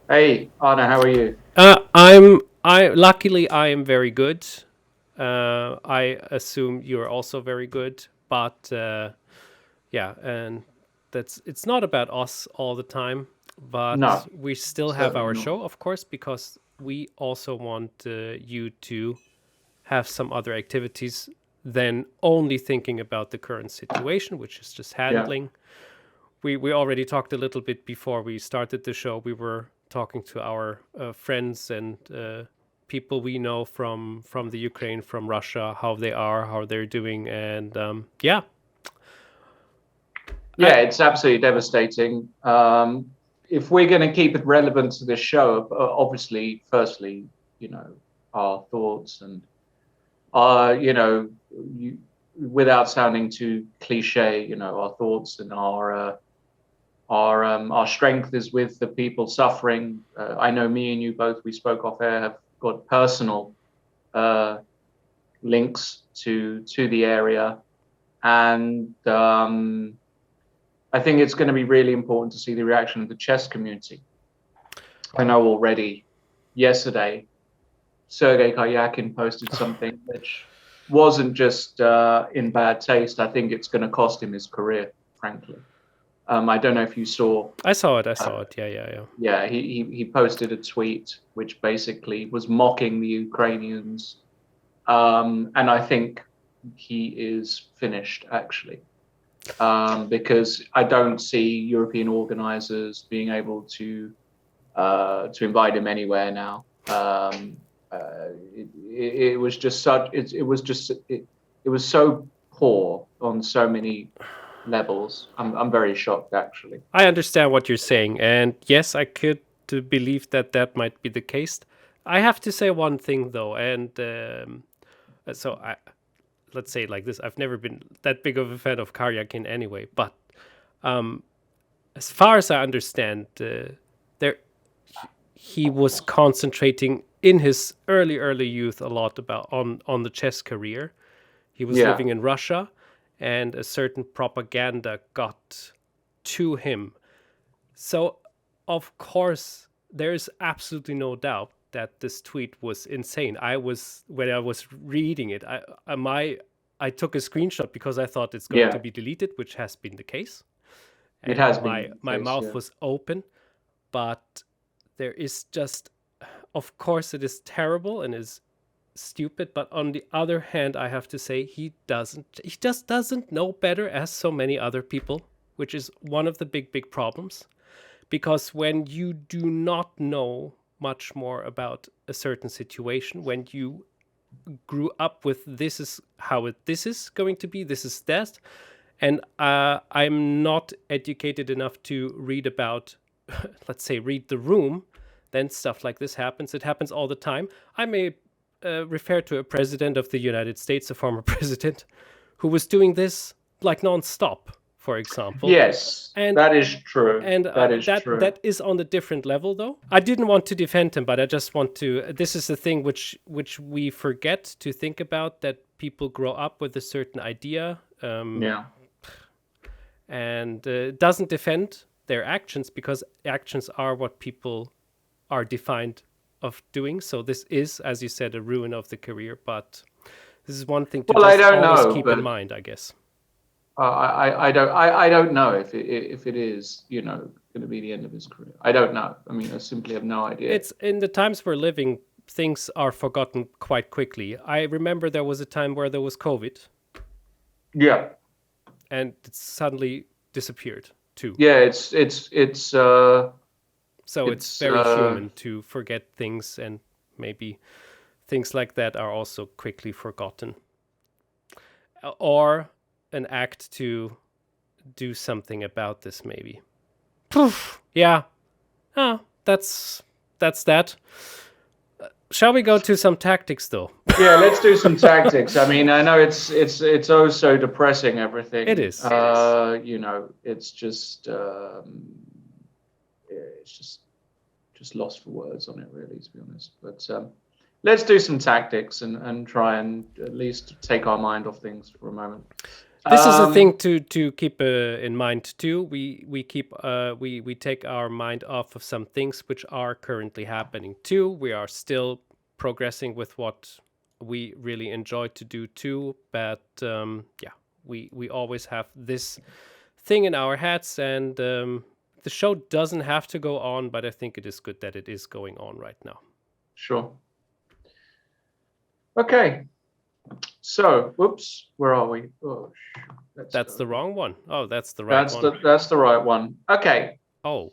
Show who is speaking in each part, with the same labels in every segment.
Speaker 1: Hey, Arne, how are you?
Speaker 2: I am very good. I assume you're also very good, but yeah, and it's not about us all the time, but
Speaker 1: No,
Speaker 2: we still have
Speaker 1: certainly
Speaker 2: our
Speaker 1: not.
Speaker 2: show, of course, because we also want you to have some other activities than only thinking about the current situation, which is just
Speaker 1: Yeah,
Speaker 2: handling. We already talked a little bit before we started the show. We were talking to our friends and people we know from the Ukraine, from Russia, how they are, how they're doing, and yeah,
Speaker 1: yeah,
Speaker 2: I
Speaker 1: it's absolutely devastating. If we're going to keep it relevant to this show, obviously, firstly, you know, our thoughts and you, without sounding too cliche, our thoughts and our strength is with the people suffering. I know me and you both, we spoke off air, have got personal uh, links to the area. And I think it's going to be really important to see the reaction of the chess community. I know already yesterday, Sergei Karyakin posted something which wasn't just in bad taste. I think it's going to cost him his career, frankly. I don't know if you saw.
Speaker 2: I saw it. I
Speaker 1: Uh,
Speaker 2: saw it. Yeah, yeah, yeah.
Speaker 1: yeah, he posted a tweet which basically was mocking the Ukrainians, and I think he is finished actually. Because I don't see European organisers being able to invite him anywhere now. It was just such it was so poor on so many levels. I'm very shocked actually.
Speaker 2: I understand what you're saying, and yes, I could believe that that might be the case. I have to say one thing though, and so I let's say it like this: I've never been that big of a fan of Karyakin anyway, but um, as far as I understand, there he was concentrating in his early youth a lot about on the chess career. He was
Speaker 1: Yeah,
Speaker 2: living in Russia, and a certain propaganda got to him. So, of course, there is absolutely no doubt that this tweet was insane. I was when I was reading it, I took a screenshot because I thought it's going to
Speaker 1: yeah,
Speaker 2: be deleted, which has been the case,
Speaker 1: it
Speaker 2: and
Speaker 1: has
Speaker 2: my
Speaker 1: been the
Speaker 2: my
Speaker 1: case.
Speaker 2: mouth
Speaker 1: Yeah,
Speaker 2: was open. But there is just, of course, it is terrible and is stupid. But on the other hand, I have to say he just doesn't know better, as so many other people, which is one of the big problems. Because when you do not know much more about a certain situation, when you grew up with this is how this is going to be, this is that, and I'm not educated enough to read about, let's say, read the room, then stuff like this happens. It happens all the time. I may refer to a president of the United States, a former president, who was doing this like nonstop, for example,
Speaker 1: yes,
Speaker 2: and
Speaker 1: that is true.
Speaker 2: and
Speaker 1: That is true.
Speaker 2: that is on a different level, though. I didn't want to defend him, but I just want to. This is the thing which we forget to think about, that people grow up with a certain idea,
Speaker 1: Yeah.
Speaker 2: and doesn't defend their actions, because actions are what people are defined of doing. So this is, as you said, a ruin of the career. But this is one thing to
Speaker 1: Well, I
Speaker 2: just
Speaker 1: don't
Speaker 2: always
Speaker 1: know,
Speaker 2: keep in
Speaker 1: but
Speaker 2: mind, I guess.
Speaker 1: I don't know if it is going to be the end of his career. I don't know. I mean, I simply have no idea.
Speaker 2: It's in the times we're living, things are forgotten quite quickly. I remember there was a time where there was COVID,
Speaker 1: Yeah,
Speaker 2: and it suddenly disappeared too.
Speaker 1: yeah.
Speaker 2: So it's
Speaker 1: It's
Speaker 2: very human to forget things, and maybe things like that are also quickly forgotten. Or an act to do something about this, maybe. Poof. Yeah. Ah, that's that. Shall we go to some tactics, though?
Speaker 1: yeah. Let's do some tactics. I mean, I know it's oh so depressing
Speaker 2: It
Speaker 1: everything.
Speaker 2: is.
Speaker 1: It's just yeah, it's just lost for words on it, really, to be honest. But let's do some tactics and try and at least take our mind off things for a moment.
Speaker 2: This is a thing to keep in mind too. We take our mind off of some things which are currently happening too. We are still progressing with what we really enjoy to do too. But we always have this thing in our heads, and the show doesn't have to go on. But I think it is good that it is going on right now.
Speaker 1: Sure. Okay. So, whoops, where are we? Oh,
Speaker 2: that's the wrong one. Oh, that's the right one.
Speaker 1: That's the right one. Okay.
Speaker 2: Oh,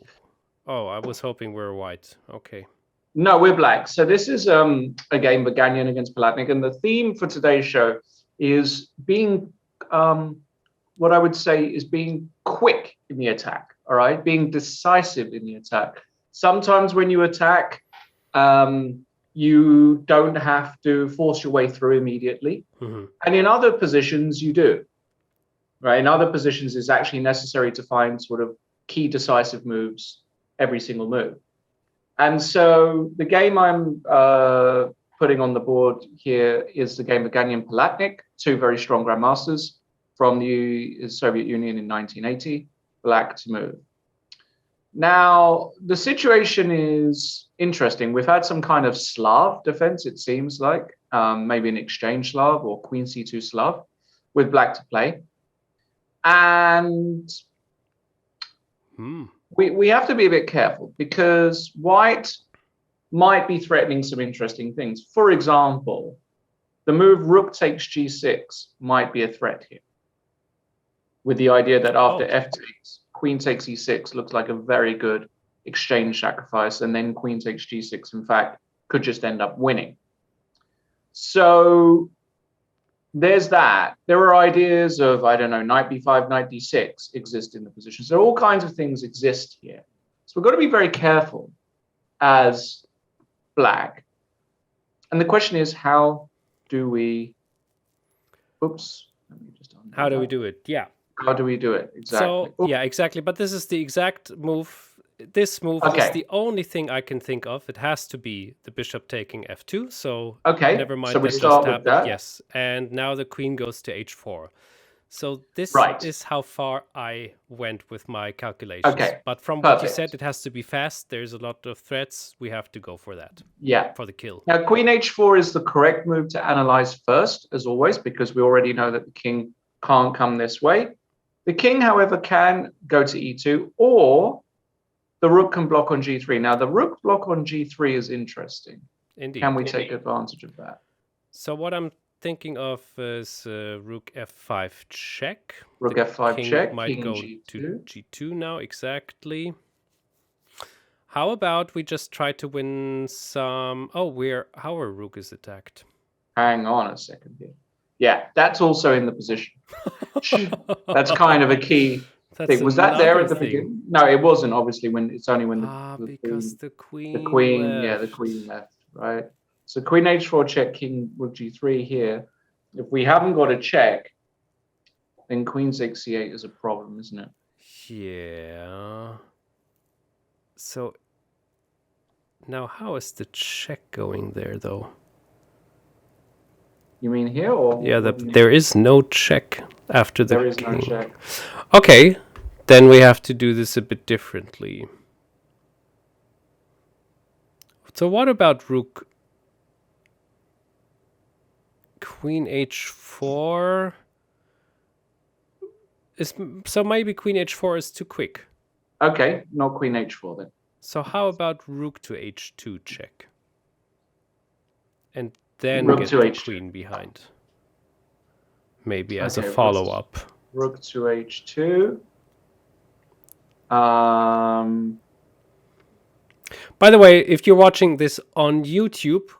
Speaker 2: I was hoping we were white. Okay.
Speaker 1: No, we're black. So this is a game, Baganyan against Palatnik, and the theme for today's show is being, what I would say is being quick in the attack. All right, being decisive in the attack. Sometimes when you attack, you don't have to force your way through immediately. Mm-hmm. And in other positions, you do. Right? In other positions, it's actually necessary to find sort of key decisive moves every single move. And so the game I'm putting on the board here is the game of Baganyan Palatnik, two very strong grandmasters from the Soviet Union in 1980, black to move. Now, the situation is interesting. We've had some kind of Slav defense, it seems like, maybe an exchange Slav or Queen C2 Slav with black to play. And we have to be a bit careful because white might be threatening some interesting things. For example, the move rook takes g6 might be a threat here, with the idea that after f takes, queen takes e6 looks like a very good exchange sacrifice, and then queen takes g6, in fact, could just end up winning. So there's that. There are ideas of, I don't know, knight b5, knight d6 exist in the position. So all kinds of things exist here. So we've got to be very careful as black. And the question is, how do we,
Speaker 2: how do we do it? Yeah.
Speaker 1: How do we do it? Exactly.
Speaker 2: So, yeah, exactly. But this is the exact move. This move is the only thing I can think of. It has to be the bishop taking f2. So never mind.
Speaker 1: So we start with that.
Speaker 2: Yes. And now the queen goes to h4. So this is how far I went with my calculations.
Speaker 1: Okay.
Speaker 2: But from what you said, it has to be fast. There's a lot of threats. We have to go for that.
Speaker 1: Yeah.
Speaker 2: For the kill.
Speaker 1: Now, queen h4 is the correct move to analyze first, as always, because we already know that the king can't come this way. The king, however, can go to e2, or the rook can block on g3. Now, the rook block on g3 is interesting.
Speaker 2: Indeed.
Speaker 1: Can we take advantage of that?
Speaker 2: So what I'm thinking of is rook f5 check.
Speaker 1: Rook f5 check.
Speaker 2: Might
Speaker 1: king
Speaker 2: go
Speaker 1: g2.
Speaker 2: to g2 now, exactly. How about we just try to win some... Oh, our rook is attacked.
Speaker 1: Hang on a second here. Yeah, that's also in the position. That's kind of a key thing. Was that there at the beginning? No, it wasn't, obviously, when it's only when
Speaker 2: because the queen
Speaker 1: left.
Speaker 2: Yeah,
Speaker 1: the queen left, right? So queen h4 check, king rook g3 here. If we haven't got a check, then queen takes c8 is a problem, isn't it?
Speaker 2: Yeah. So now how is the check going there, though?
Speaker 1: You mean here, or
Speaker 2: yeah? There is no check after the
Speaker 1: there is
Speaker 2: king.
Speaker 1: No check.
Speaker 2: Okay, then we have to do this a bit differently. So what about rook? Queen h4 is so maybe queen h4 is too quick.
Speaker 1: Okay, not queen h4 then.
Speaker 2: So how about rook to h2 check? And then
Speaker 1: rook
Speaker 2: get
Speaker 1: to
Speaker 2: the
Speaker 1: h2.
Speaker 2: Queen behind. Maybe as a follow-up.
Speaker 1: Rook to h2.
Speaker 2: By the way, if you're watching this on YouTube,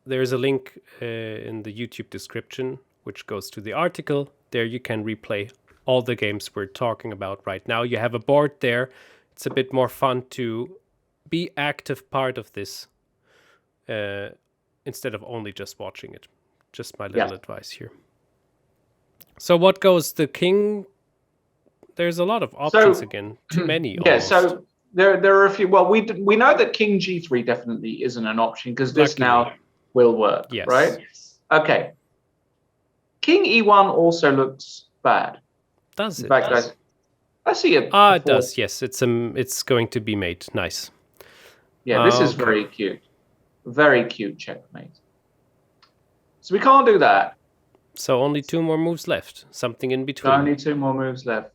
Speaker 2: there's a link in the YouTube description, which goes to the article. There you can replay all the games we're talking about right now. You have a board there. It's a bit more fun to be active part of this instead of only just watching it. Just my little advice here. So what goes? The king? There's a lot of options again. Too many.
Speaker 1: Yeah,
Speaker 2: almost.
Speaker 1: so there are a few. Well, we know that king g3 definitely isn't an option because this now will work, right? Okay. King e1 also looks bad.
Speaker 2: Does
Speaker 1: In
Speaker 2: it?
Speaker 1: fact, I see a
Speaker 2: it
Speaker 1: 4.
Speaker 2: does. Yes, it's going to be mate. Nice.
Speaker 1: Yeah, this is
Speaker 2: Okay.
Speaker 1: very cute. Very cute checkmate. So we can't do that.
Speaker 2: So only 2 more moves left. Something in between.
Speaker 1: Only 2 more moves left.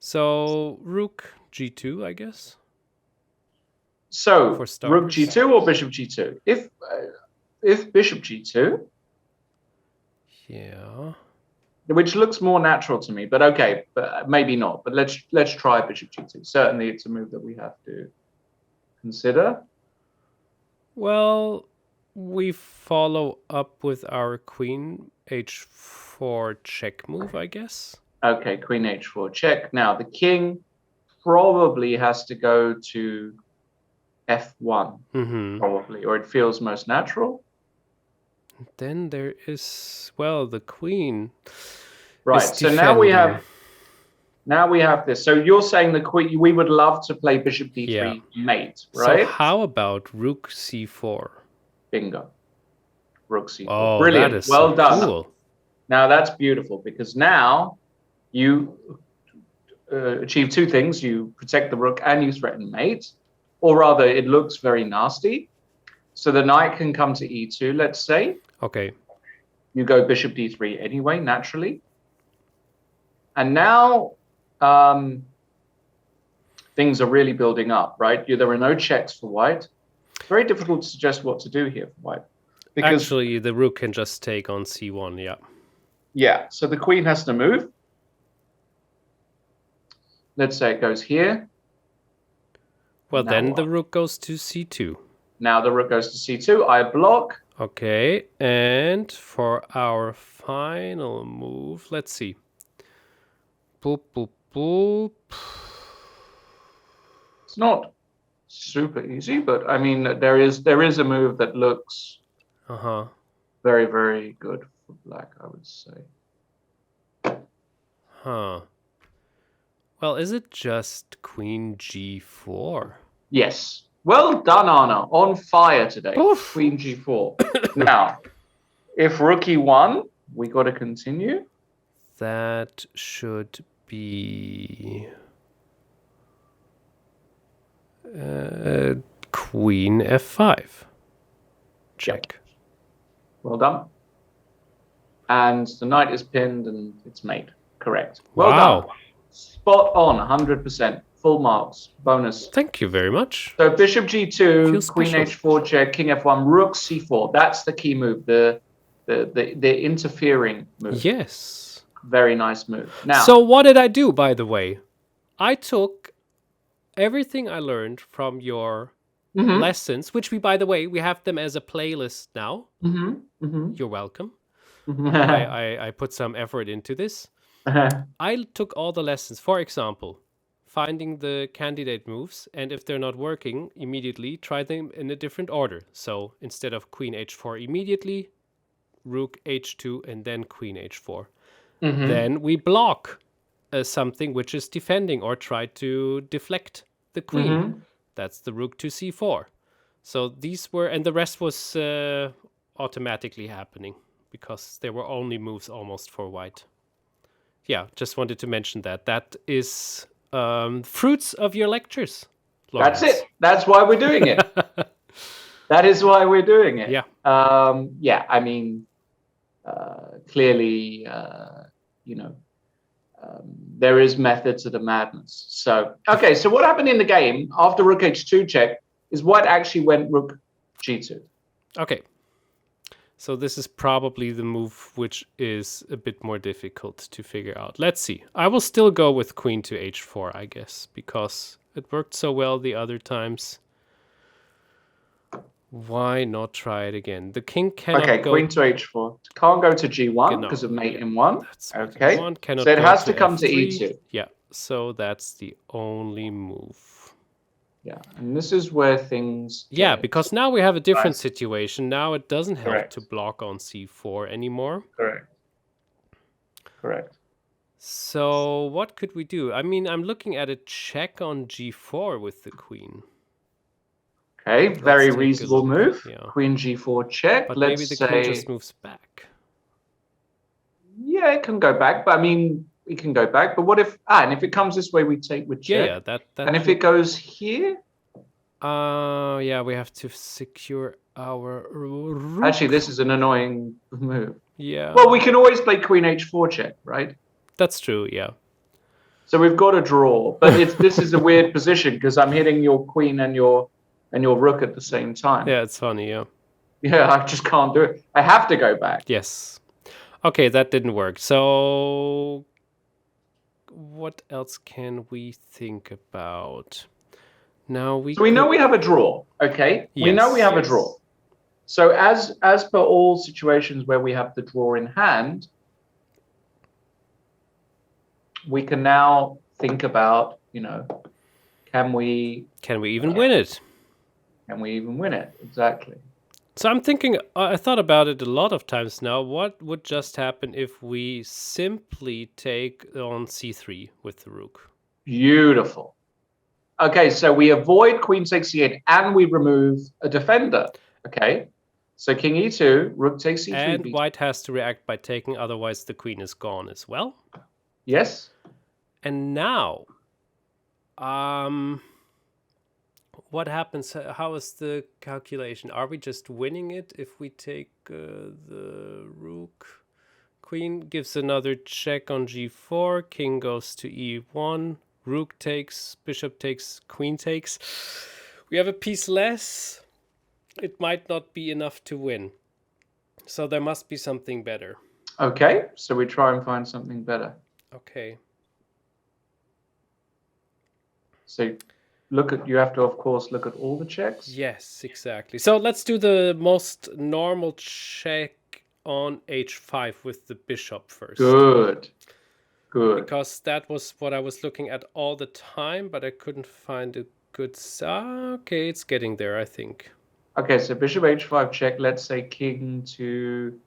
Speaker 2: So rook g2, I guess.
Speaker 1: So
Speaker 2: For
Speaker 1: rook
Speaker 2: starters.
Speaker 1: g2 or bishop g2? If bishop g2,
Speaker 2: Yeah.
Speaker 1: which looks more natural to me, but okay, but maybe not. But let's try bishop g2. Certainly, it's a move that we have to consider.
Speaker 2: Well, we follow up with our queen h4 check move, I guess.
Speaker 1: Okay, queen h4 check. Now the king probably has to go to f1, probably, or it feels most natural.
Speaker 2: Then there is, well, the queen.
Speaker 1: Right.
Speaker 2: Is
Speaker 1: so now we have this. So you're saying the queen. We would love to play bishop d3 mate, right?
Speaker 2: So how about rook c4?
Speaker 1: Bingo. Rook c4.
Speaker 2: Oh,
Speaker 1: Brilliant.
Speaker 2: that is
Speaker 1: Well
Speaker 2: so
Speaker 1: done.
Speaker 2: cool.
Speaker 1: Now that's beautiful because now you achieve 2 things. You protect the rook and you threaten mate, or rather, it looks very nasty. So the knight can come to e2, let's say.
Speaker 2: Okay.
Speaker 1: You go bishop d3 anyway, naturally. And now things are really building up, right? There are no checks for white. It's very difficult to suggest what to do here for white. Because,
Speaker 2: actually, the rook can just take on c1, yeah.
Speaker 1: Yeah, so the queen has to move. Let's say it goes here.
Speaker 2: Well, then the rook goes to c2.
Speaker 1: Now the rook goes to c2. I block.
Speaker 2: Okay, and for our final move, let's see. Boop, boop, boop.
Speaker 1: It's not super easy, but I mean, there is a move that looks very, very good for black, I would say.
Speaker 2: Well, is it just queen g4?
Speaker 1: Yes. Well done, Arne. On fire today.
Speaker 2: Oof.
Speaker 1: Queen g4. Now, if rook e1, we got to continue.
Speaker 2: That should be queen f5. Check.
Speaker 1: Well done. And the knight is pinned and it's mate. Correct. Well done. Spot on, 100%. Full marks. Bonus.
Speaker 2: Thank you very much.
Speaker 1: So bishop g2, queen h4 check, king f1, rook c4. That's the key move, the interfering move.
Speaker 2: Yes.
Speaker 1: Very nice move. Now,
Speaker 2: so what did I do, by the way? I took everything I learned from your lessons, which by the way, we have them as a playlist now. You're welcome. I put some effort into this. I took all the lessons. For example, finding the candidate moves, and if they're not working immediately, try them in a different order. So instead of queen h4 immediately, rook h2 and then queen h4. Then we block something which is defending or try to deflect the queen. That's the rook to c4. So these were, and the rest was automatically happening because there were only moves almost for white. Yeah, just wanted to mention that. That is fruits of your lectures, Lawrence.
Speaker 1: That's it. That's why we're doing it. That is why we're doing it.
Speaker 2: Yeah.
Speaker 1: I mean, clearly, there is method to the madness. So, okay, so what happened in the game after rook h2 check is white actually went rook g2.
Speaker 2: Okay. So this is probably the move which is a bit more difficult to figure out. Let's see. I will still go with queen to h4, I guess, because it worked so well the other times. Why not try it again? The king cannot go...
Speaker 1: Okay, queen to h4. Can't go to g1 because of mate in 1. Okay, so it has to come to e2.
Speaker 2: Yeah, so that's the only move.
Speaker 1: Yeah, and this is where things...
Speaker 2: Yeah, because now we have a different situation. Now it doesn't help to block on c4 anymore.
Speaker 1: Correct.
Speaker 2: So what could we do? I mean, I'm looking at a check on g4 with the queen.
Speaker 1: Okay, very reasonable move.
Speaker 2: Yeah.
Speaker 1: Queen g4 check.
Speaker 2: But
Speaker 1: Let's
Speaker 2: maybe the
Speaker 1: say...
Speaker 2: queen just moves back.
Speaker 1: Yeah, it can go back, but I mean, we can go back. But what if? And if it comes this way, we take with check.
Speaker 2: Yeah, that
Speaker 1: And if it goes here,
Speaker 2: yeah, we have to secure our rook.
Speaker 1: actually, this is an annoying move.
Speaker 2: Yeah.
Speaker 1: Well, we can always play Queen H4 check, right?
Speaker 2: That's true. Yeah.
Speaker 1: So we've got a draw, but this is a weird position because I'm hitting your queen and your rook at the same time.
Speaker 2: Yeah, it's funny. Yeah.
Speaker 1: Yeah, I just can't do it. I have to go back.
Speaker 2: Yes. Okay, that didn't work. So what else can we think about? Now
Speaker 1: So we know we have a draw, okay?
Speaker 2: Yes.
Speaker 1: We know we have a draw. So as per all situations where we have the draw in hand, we can now think about, can we
Speaker 2: even win it?
Speaker 1: Can we even win it? Exactly.
Speaker 2: So I'm thinking, I thought about it a lot of times now. What would just happen if we simply take on c3 with the rook?
Speaker 1: Beautiful. Okay, so we avoid queen takes c8 and we remove a defender. Okay, so king e2, rook takes c3.
Speaker 2: And white has to react by taking, otherwise the queen is gone as well.
Speaker 1: Yes.
Speaker 2: And now, what happens? How is the calculation? Are we just winning it if we take the rook? Queen gives another check on g4. King goes to e1. Rook takes, bishop takes, queen takes. We have a piece less. It might not be enough to win. So there must be something better.
Speaker 1: Okay, so we try and find something better.
Speaker 2: Okay.
Speaker 1: So you have to, of course, look at all the checks.
Speaker 2: Yes, exactly. So let's do the most normal check on h5 with the bishop first.
Speaker 1: Good.
Speaker 2: Because that was what I was looking at all the time, but I couldn't find a good... Okay, it's getting there, I think.
Speaker 1: Okay, so bishop h5 check. Let's say king to...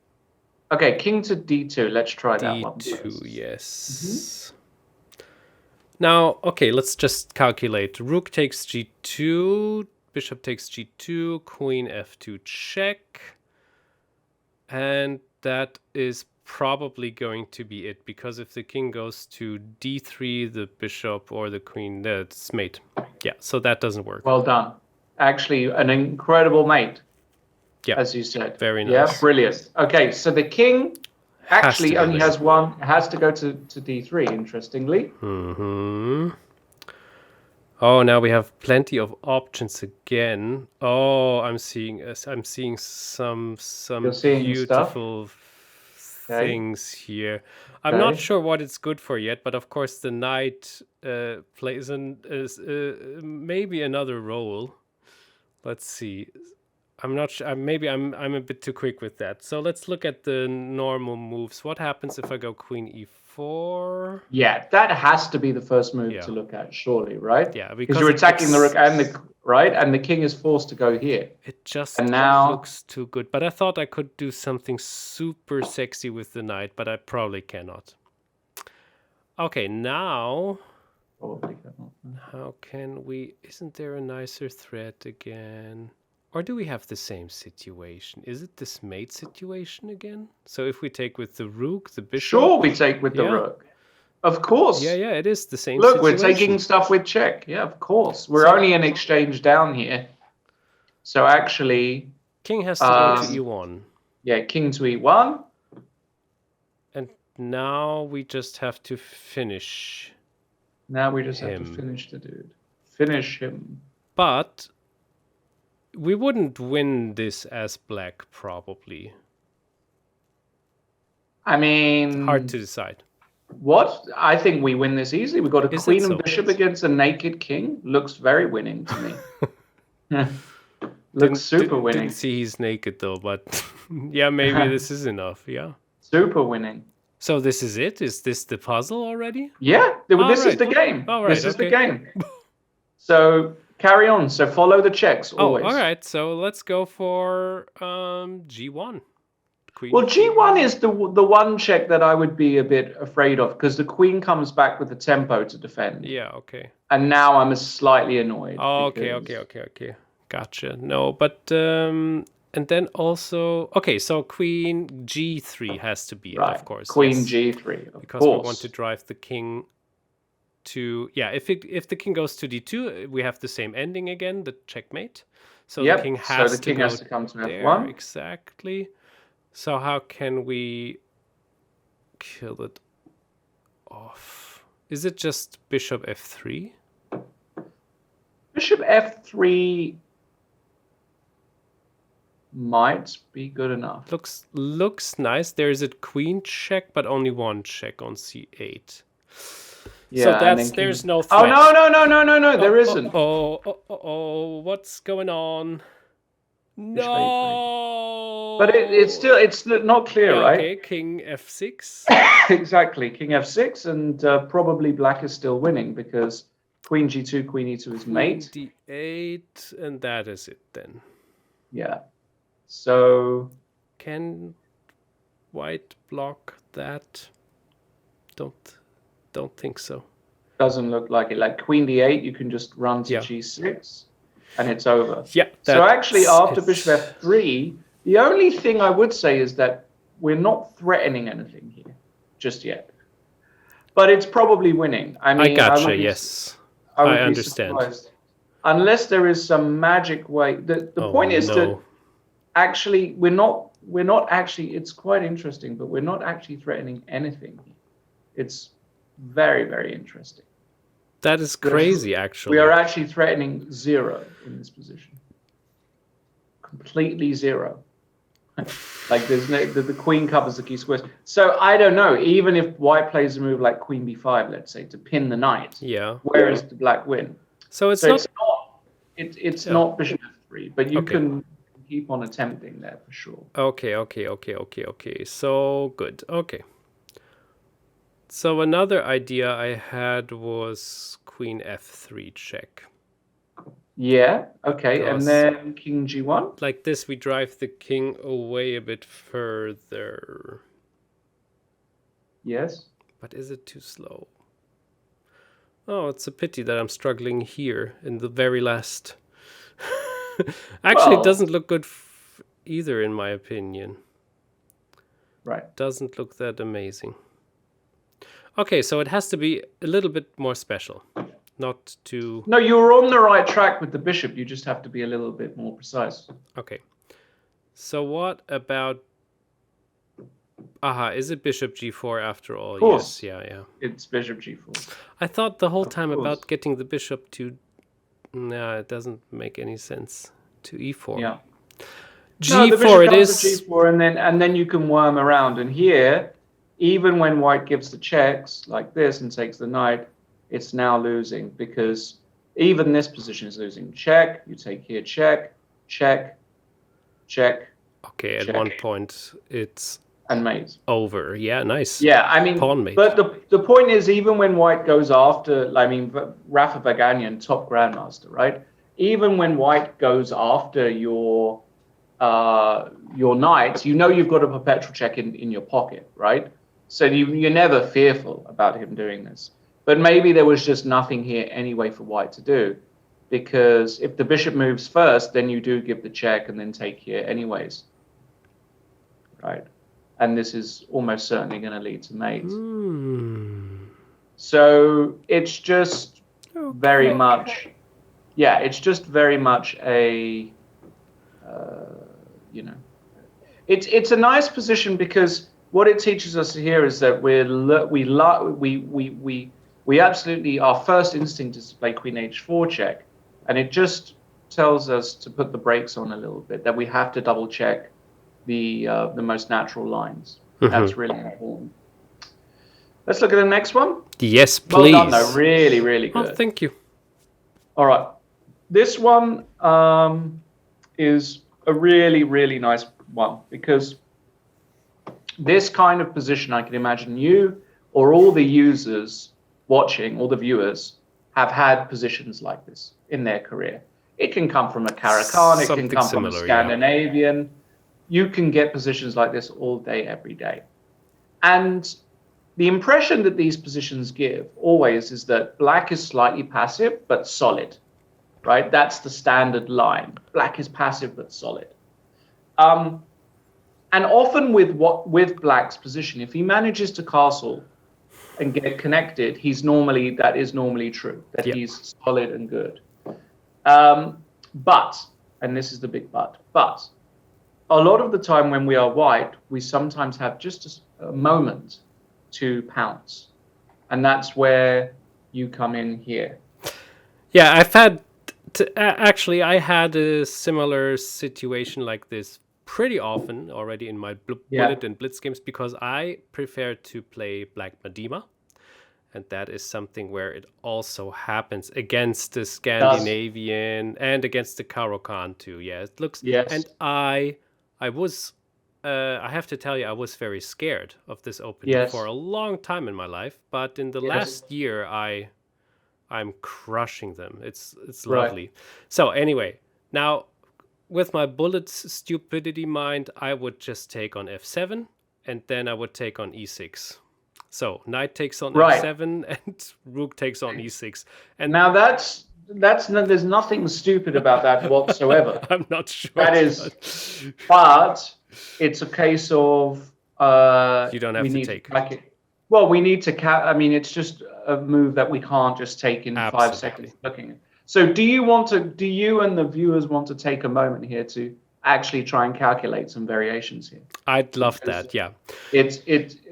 Speaker 1: Okay, king to d2. Let's try that one first.
Speaker 2: d2, yes. Now, okay, let's just calculate. Rook takes g2, bishop takes g2, queen f2 check. And that is probably going to be it, because if the king goes to d3, the bishop or the queen, that's mate. Yeah, so that doesn't work.
Speaker 1: Well done. Actually, an incredible mate.
Speaker 2: Yeah,
Speaker 1: as you said.
Speaker 2: Very nice.
Speaker 1: Yeah, brilliant. Okay, so the king actually only has one, has to go to d3, interestingly.
Speaker 2: Oh, now we have plenty of options again. Oh, I'm seeing some beautiful things here. I'm not sure what it's good for yet, but of course the knight plays maybe another role. Let's see. I'm not sure. Maybe I'm a bit too quick with that. So let's look at the normal moves. What happens if I go queen e4?
Speaker 1: Yeah, that has to be the first move to look at, surely, right?
Speaker 2: Yeah,
Speaker 1: because you're attacking the rook and the king is forced to go here.
Speaker 2: It just looks too good. But I thought I could do something super sexy with the knight, but I probably cannot. Okay, now.
Speaker 1: Probably cannot.
Speaker 2: How can we? Isn't there a nicer threat again? Or do we have the same situation? Is it this mate situation again? So if we take with the rook, the bishop...
Speaker 1: Sure, we take with the rook. Of course.
Speaker 2: Yeah, it is the same
Speaker 1: situation.
Speaker 2: Look,
Speaker 1: we're taking stuff with check. Yeah, of course. We're only an exchange down here. So actually...
Speaker 2: King has to go to e1.
Speaker 1: Yeah, king to e1.
Speaker 2: And now we just have to finish
Speaker 1: Now we just have to finish the dude. Finish him.
Speaker 2: But... we wouldn't win this as black, probably.
Speaker 1: I mean...
Speaker 2: hard to decide.
Speaker 1: What? I think we win this easily. We've got a queen and bishop against a naked king. Looks very winning to me. Looks super winning.
Speaker 2: Didn't see he's naked, though, but yeah, maybe this is enough, yeah.
Speaker 1: Super winning.
Speaker 2: So this is it? Is this the puzzle already?
Speaker 1: Yeah, this is the game. This is the game. So... carry on. So follow the checks always.
Speaker 2: Oh, all right. So let's go for G1. Queen.
Speaker 1: Well, G1 is the one check that I would be a bit afraid of, because the queen comes back with the tempo to defend.
Speaker 2: Yeah, okay.
Speaker 1: And now I'm slightly annoyed.
Speaker 2: Oh, okay. Gotcha. No, but And then also, okay, so queen g3 has to be it,
Speaker 1: Right.
Speaker 2: of course.
Speaker 1: Queen
Speaker 2: yes,
Speaker 1: g3, of
Speaker 2: because we want
Speaker 1: course.
Speaker 2: to drive the king to, yeah, if the king goes to d2, we have the same ending again, the checkmate. So the king
Speaker 1: So
Speaker 2: has
Speaker 1: the
Speaker 2: to
Speaker 1: king
Speaker 2: go
Speaker 1: has to come to
Speaker 2: there,
Speaker 1: f1.
Speaker 2: exactly. So how can we kill it off? Is it just bishop f3?
Speaker 1: Bishop f3 might be good enough.
Speaker 2: Looks nice. There is a queen check, but only one check on c8.
Speaker 1: Yeah,
Speaker 2: So
Speaker 1: and then
Speaker 2: there's
Speaker 1: king...
Speaker 2: no threat.
Speaker 1: Oh, no, there isn't.
Speaker 2: What's going on?
Speaker 1: Bishop a3.
Speaker 2: No.
Speaker 1: But it's not clear,
Speaker 2: Yeah,
Speaker 1: right?
Speaker 2: okay, king f6.
Speaker 1: Exactly, king f6, and probably black is still winning because queen g2, queen e2 is mate.
Speaker 2: Queen d8, and that is it then.
Speaker 1: Yeah. So
Speaker 2: Can white block that? Don't think so.
Speaker 1: doesn't look like it. Like queen d8, you can just run to g6, and it's over.
Speaker 2: Yeah.
Speaker 1: So actually, after bishop f3, the only thing I would say is that we're not threatening anything here just yet. But it's probably winning. I mean,
Speaker 2: I gotcha. Yes, I understand.
Speaker 1: Surprised. Unless there is some magic way. The point is that actually we're not actually. It's quite interesting, but we're not actually threatening anything. It's very, very interesting.
Speaker 2: That is crazy, actually.
Speaker 1: We are actually threatening 0 in this position. Completely 0. Like there's no, the queen covers the key squares. So I don't know. Even if white plays a move like queen b5, let's say, to pin the knight, where is the black win?
Speaker 2: So it's
Speaker 1: not bishop f3, but you can keep on attempting there for sure.
Speaker 2: Okay. So good. Okay. So another idea I had was queen f3 check.
Speaker 1: Yeah, okay, and then king g1?
Speaker 2: Like this, we drive the king away a bit further.
Speaker 1: Yes.
Speaker 2: But is it too slow? Oh, it's a pity that I'm struggling here in the very last. Actually, it doesn't look good either, in my opinion.
Speaker 1: Right.
Speaker 2: Doesn't look that amazing. Okay, so it has to be a little bit more special. Not too...
Speaker 1: No, you were on the right track with the bishop. You just have to be a little bit more precise.
Speaker 2: Okay. So what about... Aha, is it bishop g4 after all?
Speaker 1: Of course.
Speaker 2: Yes, yeah.
Speaker 1: It's bishop g4.
Speaker 2: I thought the whole time about getting the bishop to... No, it doesn't make any sense. To e4.
Speaker 1: Yeah.
Speaker 2: G4 it is.
Speaker 1: G4 and then you can worm around. And here, even when white gives the checks like this and takes the knight, it's now losing because even this position is losing. Check, you take here, check, check, check.
Speaker 2: Okay, at one point it's
Speaker 1: and mate
Speaker 2: over. Yeah, nice.
Speaker 1: Yeah, I mean,
Speaker 2: pawn mate.
Speaker 1: But the point is, even when white goes after, I mean, Rafa Vaganian, top grandmaster, right? Even when white goes after your knight, you know you've got a perpetual check in your pocket, right? So you're never fearful about him doing this. But maybe there was just nothing here anyway for white to do, because if the bishop moves first, then you do give the check and then take here anyways, right? And this is almost certainly going to lead to mate. So it's just very much, yeah, it's just very much a, you know, it's a nice position because what it teaches us here is that we absolutely, our first instinct is to play queen h4 check, and it just tells us to put the brakes on a little bit, that we have to double check the most natural lines. That's really important. Let's look at the next one.
Speaker 2: Yes, please.
Speaker 1: Well done, though. Really, really good.
Speaker 2: Oh, thank you.
Speaker 1: All right. This one is a really, really nice one, because this kind of position, I can imagine you or all the users watching, all the viewers, have had positions like this in their career. It can come from a Caro-Kann, it can come from a Scandinavian. Yeah. You can get positions like this all day, every day. And the impression that these positions give always is that black is slightly passive, but solid, right? That's the standard line. Black is passive, but solid. And often with Black's position, if he manages to castle and get connected, that is normally true, that
Speaker 2: Yeah.
Speaker 1: he's solid and good. But, and this is the big but a lot of the time when we are white, we sometimes have just a moment to pounce. And that's where you come in here.
Speaker 2: Yeah, actually, I had a similar situation like this pretty often already in my bullet and blitz games, because I prefer to play Black Medema. And that is something where it also happens against the Scandinavian and against the Caro-Kann too. Yeah, it looks.
Speaker 1: Yes.
Speaker 2: And I was, I have to tell you, I was very scared of this opening for a long time in my life. But in the last year, I'm crushing them. It's lovely. Right. So anyway, now with my bullets stupidity mind, I would just take on f7, and then I would take on e6. So knight takes on f7 and rook takes on e6. And
Speaker 1: now there's nothing stupid about that whatsoever.
Speaker 2: I'm not sure.
Speaker 1: That is, but it's a case of
Speaker 2: you don't have to take.
Speaker 1: Well, we need to. I mean, it's just a move that we can't just take in 5 seconds looking at. So, do you and the viewers want to take a moment here to actually try and calculate some variations here?
Speaker 2: I'd love that. Yeah.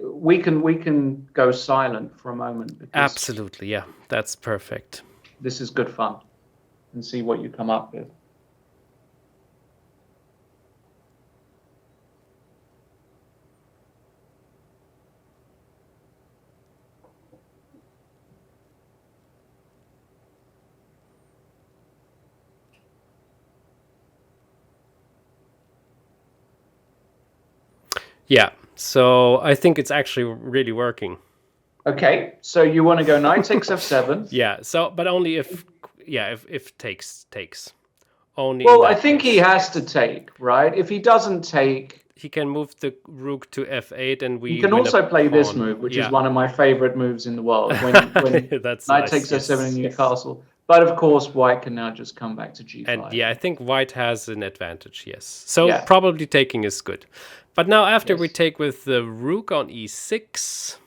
Speaker 1: We can go silent for a moment.
Speaker 2: Absolutely. Yeah. That's perfect.
Speaker 1: This is good fun, and see what you come up with.
Speaker 2: Yeah, so I think it's actually really working.
Speaker 1: Okay, so you want to go knight takes f7.
Speaker 2: Yeah, so but only if takes only.
Speaker 1: Well, I think he has to take, right? If he doesn't take,
Speaker 2: he can move the rook to f8, and we.
Speaker 1: You can also play this move, which is one of my favorite moves in the world. When knight takes f7 in Newcastle. But of course, white can now just come back to g5.
Speaker 2: And yeah, I think white has an advantage, yes. So probably taking is good. But now after we take with the rook on e6.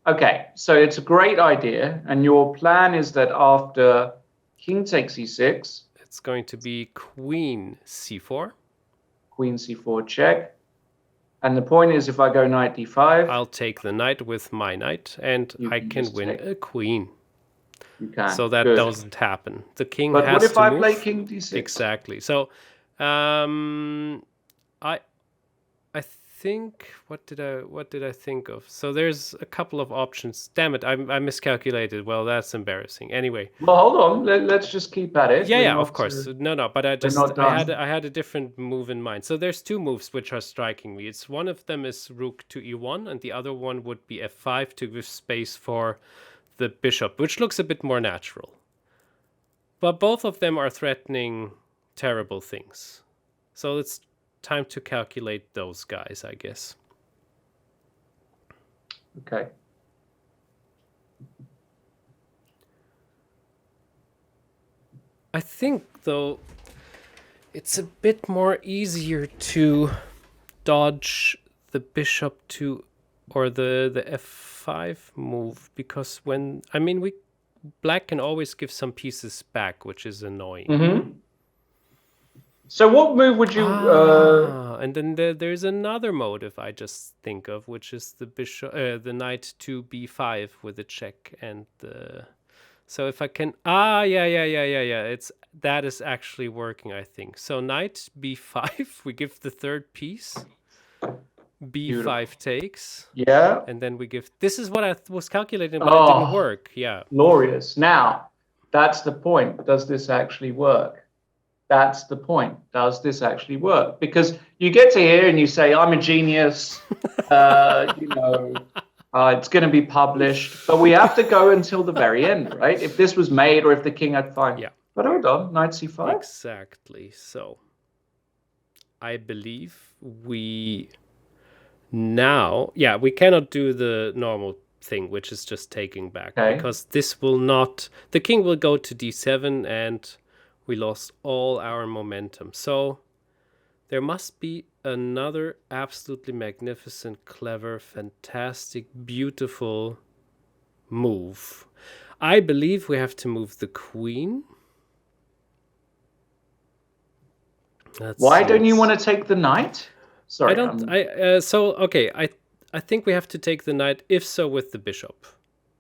Speaker 1: Okay, so it's a great idea. And your plan is that after king takes e6.
Speaker 2: It's going to be queen c4.
Speaker 1: Queen c4 check. And the point is, if I go knight d5.
Speaker 2: I'll take the knight with my knight, and I can win a queen.
Speaker 1: You can.
Speaker 2: So that doesn't happen. The king has to move.
Speaker 1: But what if I play king d6?
Speaker 2: Exactly. So, I think what did I think of? So there's a couple of options. Damn it, I miscalculated. Well, that's embarrassing. Anyway.
Speaker 1: Well, hold on. Let's just keep at it.
Speaker 2: Yeah, of course. No, but I had a different move in mind. So there's two moves which are striking me. It's one of them is rook to e1, and the other one would be f5 to give space for the bishop, which looks a bit more natural. But both of them are threatening terrible things. So it's time to calculate those guys, I guess.
Speaker 1: Okay.
Speaker 2: I think, though, it's a bit more easier to dodge the bishop to, or the f5 move, because black can always give some pieces back, which is annoying.
Speaker 1: Mm-hmm. So what move would you?
Speaker 2: And then there's another motive I just think of, which is the bishop, the knight to b5 with a check, and the. So if I can, that is actually working, I think. So knight b5, we give the third piece. B5 Beautiful. Takes.
Speaker 1: Yeah.
Speaker 2: And then we give. This is what I was calculating, but it didn't work. Yeah.
Speaker 1: Glorious. Now, that's the point. Does this actually work? That's the point. Does this actually work? Because you get to here and you say, I'm a genius, it's going to be published. But we have to go until the very end, right? If this was made or if the king had fine.
Speaker 2: Yeah.
Speaker 1: But hold on, knight c5.
Speaker 2: Exactly. So I believe we cannot do the normal thing, which is just taking back. Okay. Because this will not, the king will go to d7 and we lost all our momentum. So There must be another absolutely magnificent, clever, fantastic, beautiful move. I believe we have to move the queen.
Speaker 1: Why don't you want to take the knight? Sorry,
Speaker 2: I don't. I think we have to take the knight. If so, with the bishop.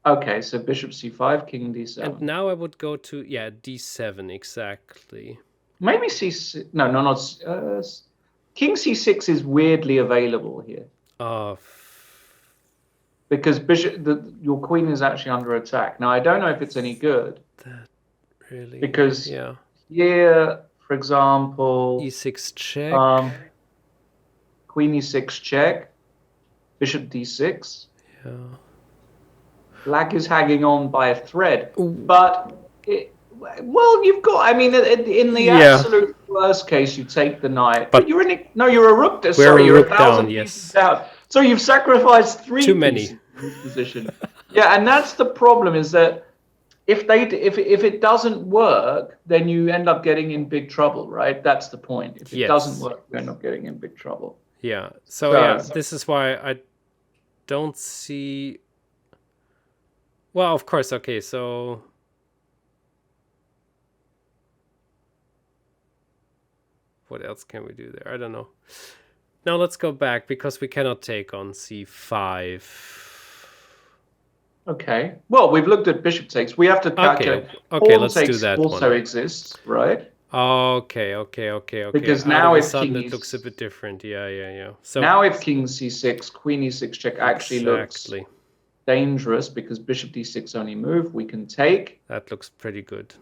Speaker 1: Okay, so bishop c5, king d7.
Speaker 2: And now I would go to d7 exactly.
Speaker 1: Maybe c6. No, not king c6 is weirdly available here. Because your queen is actually under attack. Now I don't know if it's any good.
Speaker 2: That really.
Speaker 1: Because here, for example,
Speaker 2: e6 check.
Speaker 1: Queen e6 check, bishop d6.
Speaker 2: Yeah.
Speaker 1: Black is hanging on by a thread, but you've got. I mean, in the absolute worst case, you take the knight, but you're you're a rook. You're 1,000 pieces down. So you've sacrificed 3
Speaker 2: too many
Speaker 1: in this position. Yeah, and that's the problem. Is that if it doesn't work, then you end up getting in big trouble, right? That's the point. If it doesn't work, you end up getting in big trouble.
Speaker 2: Yeah. So this is why I don't see. Well, of course. Okay, so what else can we do there? I don't know. Now let's go back because we cannot take on c5.
Speaker 1: Okay. Well, we've looked at bishop takes. We have to calculate.
Speaker 2: Okay, let's do that.
Speaker 1: Also exists, right?
Speaker 2: Okay.
Speaker 1: Because now if
Speaker 2: sudden it looks a bit different. Yeah. So
Speaker 1: now if king c6, queen e6 check actually looks dangerous because bishop d6 only move. We can take.
Speaker 2: That looks pretty good.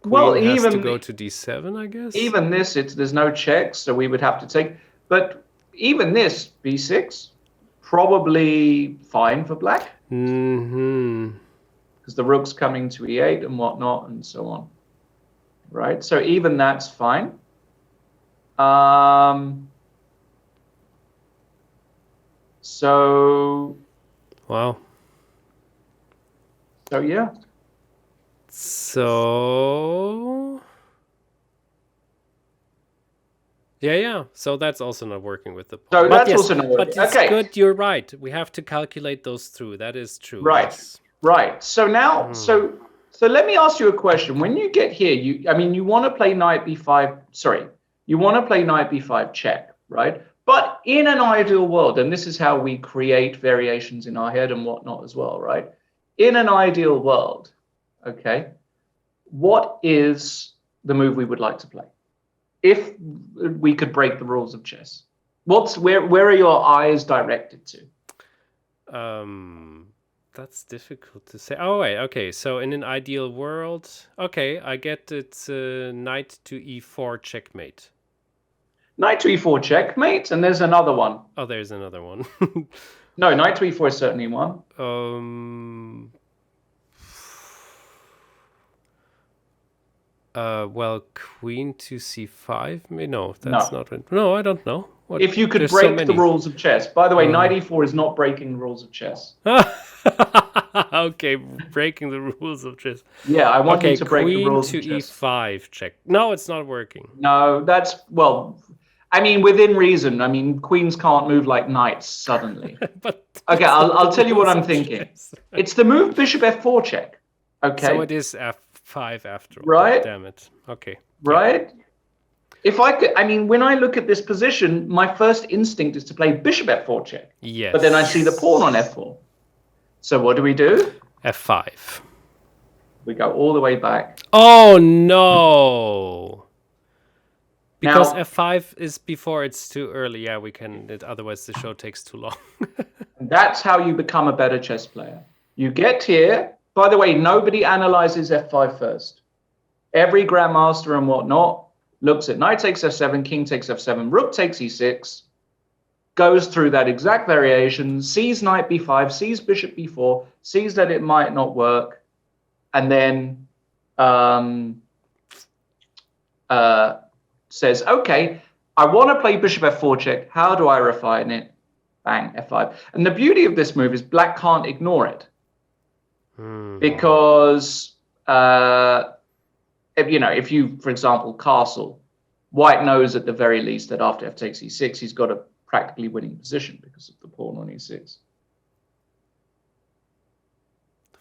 Speaker 2: Queen has to go to d7, I guess.
Speaker 1: Even this, there's no checks, so we would have to take. But even this b6, probably fine for black. Because the rook's coming to e8 and whatnot and so on. Right, so even that's fine. So.
Speaker 2: Wow.
Speaker 1: So yeah.
Speaker 2: So. Yeah. So that's also not working with the pawn.
Speaker 1: So that's also not working.
Speaker 2: But it's good. You're right. We have to calculate those through. That is true.
Speaker 1: Right.
Speaker 2: Yes.
Speaker 1: Right. So now, so let me ask you a question. When you get here, you want to play knight b5. Sorry, you want to play knight b5 check, right? But in an ideal world, and this is how we create variations in our head and whatnot as well, right? In an ideal world, okay, what is the move we would like to play? If we could break the rules of chess, where are your eyes directed to?
Speaker 2: That's difficult to say. Oh wait, okay. So in an ideal world, okay, I get it's knight to e4 checkmate.
Speaker 1: Knight to e4 checkmate, and there's another one.
Speaker 2: Oh, there's another one.
Speaker 1: No, knight to e4 is certainly one.
Speaker 2: Well, queen to c5? No, that's not it. No, I don't know. What?
Speaker 1: If you could break the rules of chess. By the way, knight e4 is not breaking the rules of chess.
Speaker 2: Okay, breaking the rules of chess.
Speaker 1: Yeah, I want you to break the rules
Speaker 2: of chess. Queen to e5 check. No, it's not working.
Speaker 1: No, that's, well, I mean, within reason. I mean, queens can't move like knights suddenly. Okay, I'll tell you what I'm thinking. It's the move bishop f4 check. Okay.
Speaker 2: So it is f5 after all.
Speaker 1: Right.
Speaker 2: Damn it. Okay.
Speaker 1: Right? Yeah. If I could, I mean, when I look at this position, my first instinct is to play bishop f4 check.
Speaker 2: Yes.
Speaker 1: But then I see the pawn on f4. So what do?
Speaker 2: f5.
Speaker 1: We go all the way back.
Speaker 2: Oh, no. Because now, f5 is before it's too early. Yeah, we can. Otherwise, the show takes too long.
Speaker 1: That's how you become a better chess player. You get here. By the way, nobody analyzes f5 first. Every grandmaster and whatnot looks at knight takes f7, king takes f7, rook takes e6, goes through that exact variation, sees knight b5, sees bishop b4, sees that it might not work, and then says, okay, I want to play bishop f4 check. How do I refine it? Bang, f5. And the beauty of this move is black can't ignore it. Because, if you, for example, castle white knows at the very least that after f takes e6, he's got a practically winning position because of the pawn on e6.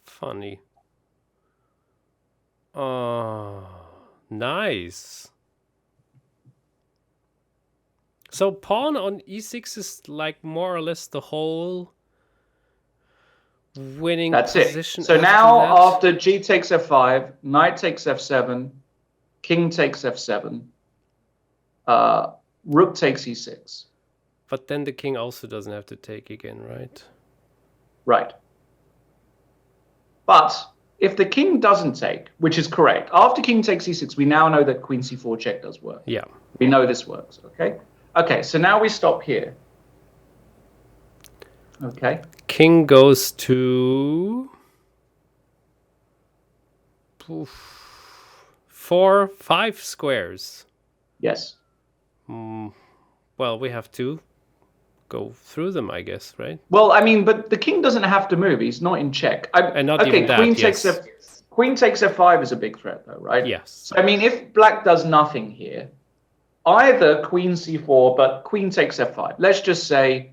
Speaker 2: Funny. Oh, nice. So pawn on e6 is like more or less the whole winning position.
Speaker 1: That's it. So now after g takes f5, knight takes f7, king takes f7, rook takes e6.
Speaker 2: But then the king also doesn't have to take again, right?
Speaker 1: Right. But if the king doesn't take, which is correct, after king takes e6, we now know that queen c4 check does work.
Speaker 2: Yeah.
Speaker 1: We know this works, okay? Okay, so now we stop here. Okay.
Speaker 2: King goes to 4, 5 squares.
Speaker 1: Yes.
Speaker 2: Well, we have to go through them, I guess, right?
Speaker 1: Well, I mean, but the king doesn't have to move. He's not in check.
Speaker 2: And not even that,
Speaker 1: queen takes f5 is a big threat, though, right?
Speaker 2: Yes.
Speaker 1: So, I mean, if black does nothing here, either queen c4, but queen takes f5. Let's just say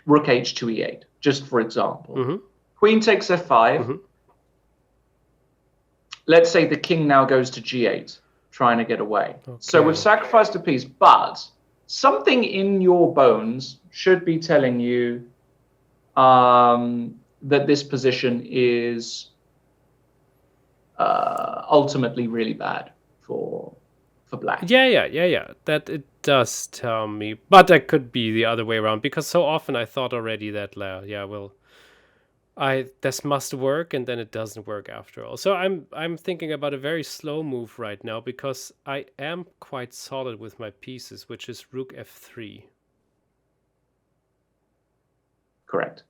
Speaker 1: rook h2 e8, just for example. Queen takes f5. Let's say the king now goes to g8, trying to get away. Okay. So we've sacrificed a piece, but something in your bones should be telling you that this position is ultimately really bad for black.
Speaker 2: Yeah. That it does tell me, but that could be the other way around, because so often I thought already that this must work, and then it doesn't work after all. So I'm thinking about a very slow move right now, because I am quite solid with my pieces, which is rook f3.
Speaker 1: Correct.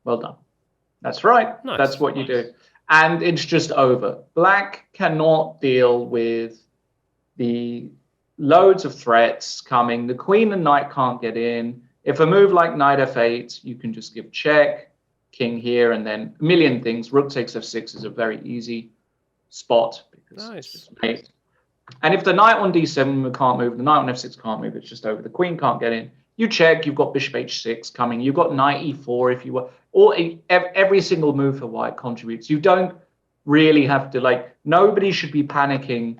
Speaker 1: Well done. That's right. Nice. That's what you do. And it's just over. Black cannot deal with the loads of threats coming. The queen and knight can't get in. If a move like knight f8, you can just give check, king here, and then a million things. Rook takes f6 is a very easy spot because it's just mate. And if the knight on d7 can't move, the knight on f6 can't move, it's just over. The queen can't get in. You check, you've got bishop h6 coming. You've got knight e4 if you were. Or every single move for white contributes. You don't really have to, nobody should be panicking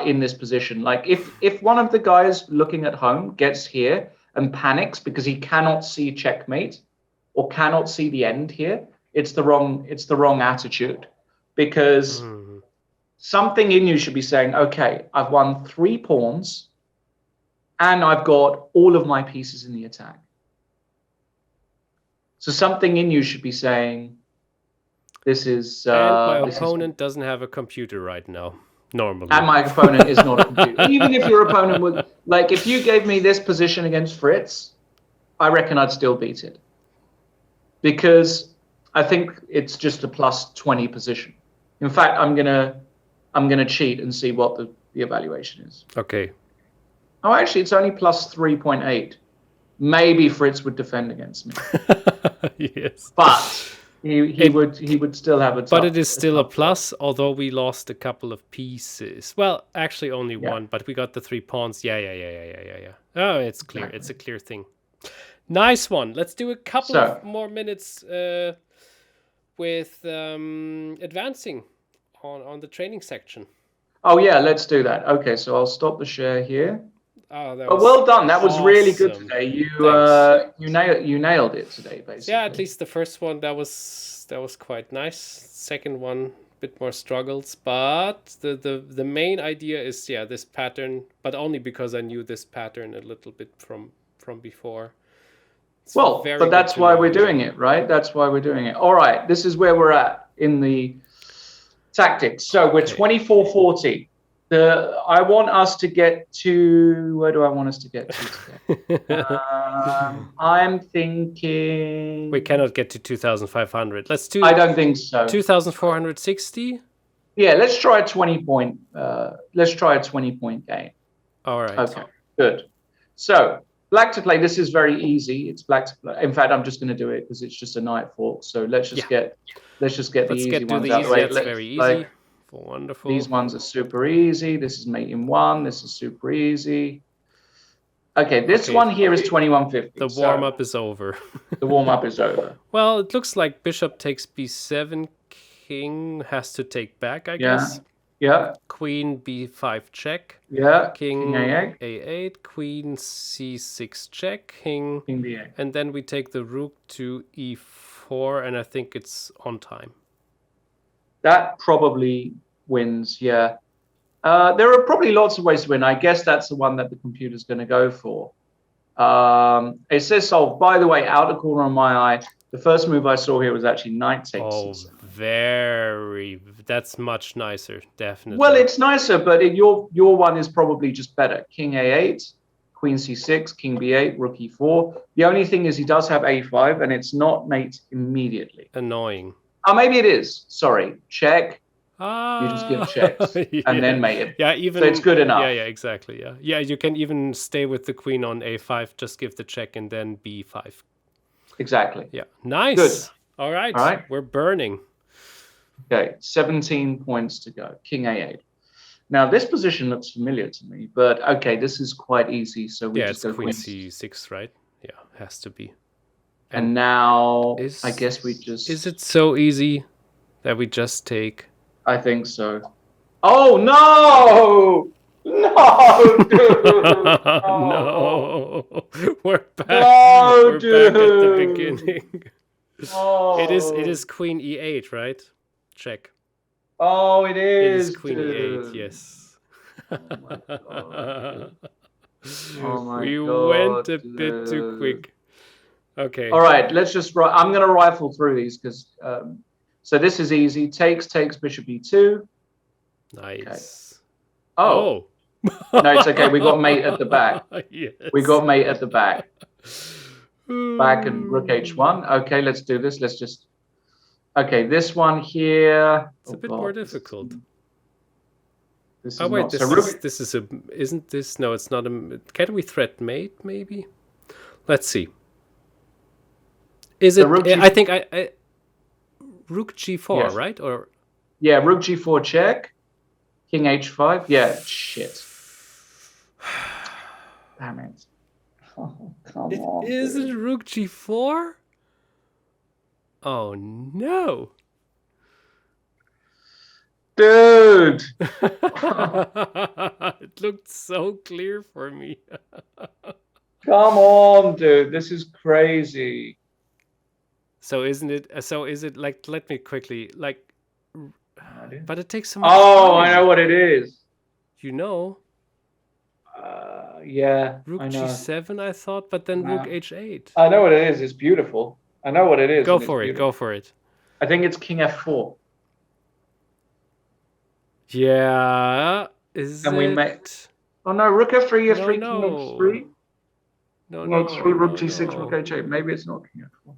Speaker 1: in this position. Like if one of the guys looking at home gets here and panics because he cannot see checkmate or cannot see the end here, it's the wrong attitude, because something in you should be saying, okay, I've won 3 pawns and I've got all of my pieces in the attack. So something in you should be saying, this is...
Speaker 2: and my opponent doesn't have a computer right now, normally.
Speaker 1: And my opponent is not a computer. Even if your opponent would... if you gave me this position against Fritz, I reckon I'd still beat it. Because I think it's just a plus 20 position. In fact, I'm gonna cheat and see what the evaluation is.
Speaker 2: Okay.
Speaker 1: Oh, actually, it's only plus 3.8. Maybe Fritz would defend against me.
Speaker 2: Yes.
Speaker 1: But he would still have a tough,
Speaker 2: but it is still a plus, although we lost a couple of pieces. Well, actually only one, but we got the 3 pawns. Yeah. Oh, it's clear. Exactly. It's a clear thing. Nice one. Let's do a couple of more minutes with advancing on the training section.
Speaker 1: Oh yeah, let's do that. Okay, so I'll stop the share here.
Speaker 2: Oh,
Speaker 1: but well done. That was really good today. You nailed it today, basically.
Speaker 2: Yeah, at least the first one that was quite nice. Second one, a bit more struggles, but the main idea is this pattern, but only because I knew this pattern a little bit from before. It's
Speaker 1: but that's why we're doing it, right? That's why we're doing it. All right, this is where we're at in the tactics. So we're 24-40. I want us to get to... Where do I want us to get to today? I'm thinking...
Speaker 2: We cannot get to 2,500. Let's do...
Speaker 1: I don't think so.
Speaker 2: 2,460?
Speaker 1: Yeah, let's try a 20-point... let's try a 20-point game.
Speaker 2: All right.
Speaker 1: Okay, good. So, black to play. This is very easy. It's black to play. In fact, I'm just going to do it because it's just a knight fork. So let's just get the easy ones out of the way.
Speaker 2: That's very easy. Wonderful, wonderful.
Speaker 1: These ones are super easy. This is mate in 1. This is super easy. Okay, this one here is 2150.
Speaker 2: The warm-up is over.
Speaker 1: The warm-up is over.
Speaker 2: Well, it looks like bishop takes b7. King has to take back, I guess.
Speaker 1: Yeah.
Speaker 2: Queen b5 check.
Speaker 1: Yeah.
Speaker 2: King
Speaker 1: A8.
Speaker 2: a8. Queen c6 check. King
Speaker 1: b8.
Speaker 2: And then we take the rook to e4, and I think it's on time.
Speaker 1: That probably wins, yeah. There are probably lots of ways to win. I guess that's the one that the computer's going to go for. It says solve. By the way, outer corner of my eye, the first move I saw here was actually knight takes.
Speaker 2: Oh, that's much nicer, definitely.
Speaker 1: Well, it's nicer, but your one is probably just better. King a8, queen c6, king b8, rook e4. The only thing is he does have a5, and it's not mate immediately.
Speaker 2: Annoying.
Speaker 1: Oh, maybe it is. Sorry. Check. You just give checks and then mate it.
Speaker 2: Yeah, even
Speaker 1: so it's good enough.
Speaker 2: Yeah, exactly. Yeah, you can even stay with the queen on a5. Just give the check and then b5.
Speaker 1: Exactly.
Speaker 2: Yeah, nice.
Speaker 1: Good.
Speaker 2: All right. We're burning.
Speaker 1: Okay, 17 points to go. King a8. Now this position looks familiar to me, but okay, this is quite easy. So we just go
Speaker 2: queen c6, right? Yeah, has to be.
Speaker 1: And now I guess we just.
Speaker 2: Is it so easy that we just take?
Speaker 1: I think so. Oh no! No, dude!
Speaker 2: No. We're back.
Speaker 1: No,
Speaker 2: We're
Speaker 1: dude.
Speaker 2: back at the beginning.
Speaker 1: Oh.
Speaker 2: It is queen e8, right? Check.
Speaker 1: Oh, it is.
Speaker 2: It is queen e8, yes.
Speaker 1: Oh my god. Oh my
Speaker 2: we
Speaker 1: god,
Speaker 2: went a bit too quick. Okay.
Speaker 1: All right, let's just. I'm going to rifle through these because. So this is easy. Takes bishop e2.
Speaker 2: Nice.
Speaker 1: Okay. Oh. No, it's okay. We got mate at the back.
Speaker 2: Yes.
Speaker 1: We got mate at the back. Back and rook h1. Okay, let's do this. Let's just. Okay, this one here.
Speaker 2: It's a bit more difficult.
Speaker 1: This is
Speaker 2: oh wait,
Speaker 1: not,
Speaker 2: this is a. Isn't this? No, it's not a. Can we threat mate? Maybe. Let's see. Is it? I think I rook g4, yes. Right? Or
Speaker 1: yeah, rook g4 check. King h5. Yeah, shit. Damn it. Oh, come on.
Speaker 2: Isn't it rook g4? Oh no.
Speaker 1: Dude.
Speaker 2: It looked so clear for me.
Speaker 1: Come on, dude. This is crazy.
Speaker 2: So isn't it? So is it like? Let me quickly like. But it takes so much
Speaker 1: time.
Speaker 2: I
Speaker 1: know what it is.
Speaker 2: You know.
Speaker 1: Yeah.
Speaker 2: Rook g7, I thought, but then rook h8.
Speaker 1: I know what it is. It's beautiful. I know what it is.
Speaker 2: Go for it. Go for it.
Speaker 1: I think it's king f4.
Speaker 2: Yeah. Is
Speaker 1: and
Speaker 2: it?
Speaker 1: We make. Oh no, rook f3, f3, king h3.
Speaker 2: No.
Speaker 1: 3, rook g6, rook h8. Maybe it's not king f4.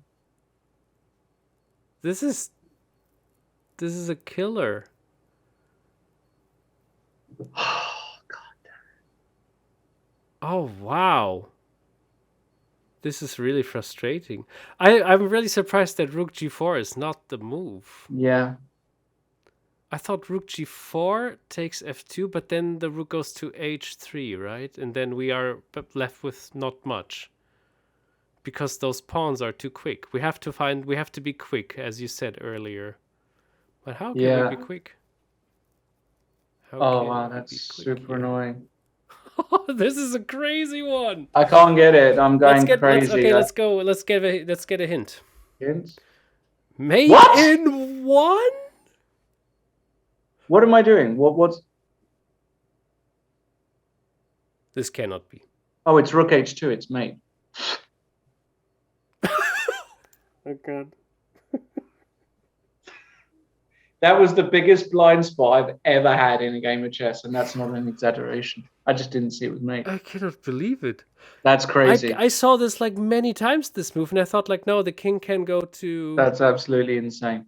Speaker 2: This is a killer.
Speaker 1: Oh god damn it.
Speaker 2: Oh wow. This is really frustrating. I'm really surprised that rook g4 is not the move.
Speaker 1: Yeah.
Speaker 2: I thought rook g4 takes f2, but then the rook goes to h3, right? And then we are left with not much. Because those pawns are too quick. We have to be quick, as you said earlier. But how can we be quick?
Speaker 1: Oh wow, that's super annoying.
Speaker 2: This is a crazy one.
Speaker 1: I can't get it. I'm going crazy.
Speaker 2: Let's go. Let's get a hint.
Speaker 1: Hint?
Speaker 2: Mate in 1?
Speaker 1: What am I doing? What's
Speaker 2: this? Cannot be.
Speaker 1: Oh, it's rook h2. It's mate.
Speaker 2: Oh god.
Speaker 1: That was the biggest blind spot I've ever had in a game of chess, and that's not an exaggeration. I just didn't see it was mate.
Speaker 2: I cannot believe it.
Speaker 1: That's crazy.
Speaker 2: I saw this like many times, this move, and I thought like, no, the king can go to...
Speaker 1: That's absolutely insane.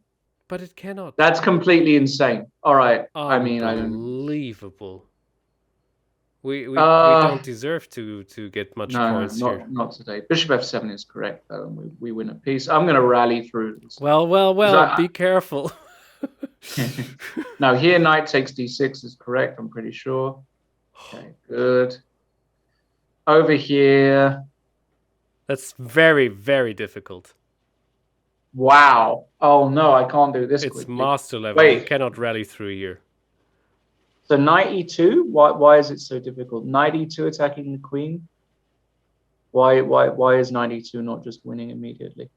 Speaker 2: But it cannot.
Speaker 1: That's completely insane. All right. I mean, I don't...
Speaker 2: Unbelievable. We don't deserve to get much points here.
Speaker 1: Not today. Bishop f7 is correct, though, and we win a piece. I'm going to rally through this.
Speaker 2: Well, be careful.
Speaker 1: Now here, knight takes d6 is correct, I'm pretty sure. Okay, good. Over here,
Speaker 2: That's very, very difficult.
Speaker 1: wow. Oh no, I can't do this
Speaker 2: It's
Speaker 1: quickly.
Speaker 2: master level. You
Speaker 1: Wait,
Speaker 2: cannot rally through here.
Speaker 1: so knight e2, why is it so difficult? Knight e2 attacking the queen? Why is knight e2 not just winning immediately?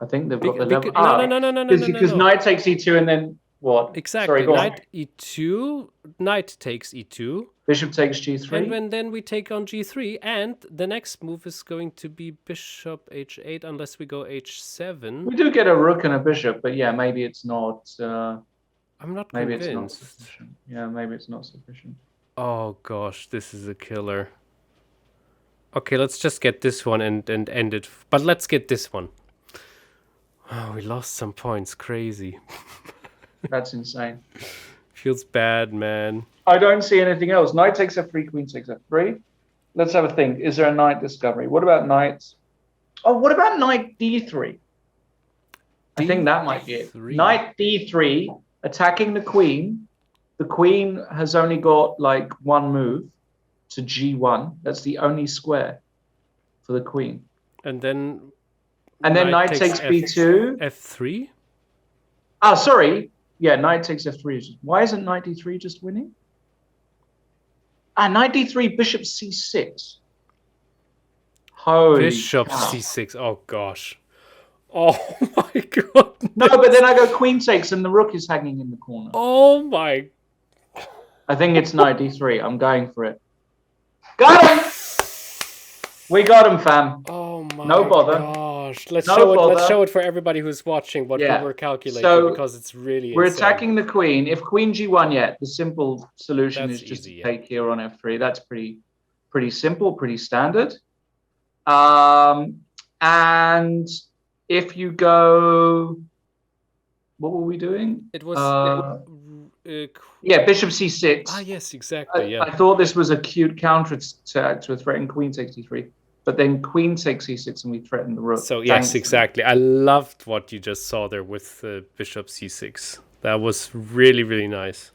Speaker 1: I think they've got the level.
Speaker 2: No.
Speaker 1: Because knight takes e2 and then what?
Speaker 2: Exactly.
Speaker 1: Sorry, go on.
Speaker 2: Knight e2, knight takes e2.
Speaker 1: Bishop takes g3.
Speaker 2: And then we take on g3, and the next move is going to be bishop h8, unless we go h7.
Speaker 1: We do get a rook and a bishop, but yeah, maybe it's not.
Speaker 2: I'm not
Speaker 1: maybe
Speaker 2: convinced.
Speaker 1: it's not sufficient. Yeah, maybe it's not sufficient.
Speaker 2: Oh gosh, this is a killer. Okay, let's just get this one and end it. But let's get this one. Oh, we lost some points. Crazy.
Speaker 1: That's insane.
Speaker 2: Feels bad, man.
Speaker 1: I don't see anything else. Knight takes f3, queen takes f3. Let's have a think. Is there a knight discovery? What about knights? Oh, what about knight d3? I think that might be it. Knight d3, attacking the queen. The queen has only got like one move to g1. That's the only square for the queen.
Speaker 2: And then
Speaker 1: knight takes b2.
Speaker 2: f3?
Speaker 1: Ah, sorry. Yeah, knight takes f3. Why isn't knight d3 just winning? Ah, knight d3, bishop c6. Holy
Speaker 2: Bishop
Speaker 1: cow.
Speaker 2: c6. Oh gosh. Oh my god.
Speaker 1: No, but then I go queen takes and the rook is hanging in the corner.
Speaker 2: Oh my.
Speaker 1: I think it's knight d3. I'm going for it. Got him! We got him, fam.
Speaker 2: Oh my
Speaker 1: No bother.
Speaker 2: gosh. Let's
Speaker 1: No
Speaker 2: show it.
Speaker 1: bother.
Speaker 2: Let's show it for everybody who's watching what we
Speaker 1: Yeah.
Speaker 2: were calculating,
Speaker 1: So,
Speaker 2: because it's really
Speaker 1: We're
Speaker 2: insane.
Speaker 1: attacking the queen. If queen g1 yet, the simple solution
Speaker 2: That's
Speaker 1: is just
Speaker 2: easy,
Speaker 1: to
Speaker 2: yeah.
Speaker 1: take here on f3. That's pretty simple, pretty standard. And if you go, what were we doing?
Speaker 2: It was
Speaker 1: Yeah, bishop c6.
Speaker 2: Ah, yes, exactly. Yeah.
Speaker 1: I thought this was a cute counter to a threatened queen takes d3, but then queen takes c6 and we threaten the rook.
Speaker 2: So yes, exactly. I loved what you just saw there with bishop c6. That was really, really nice.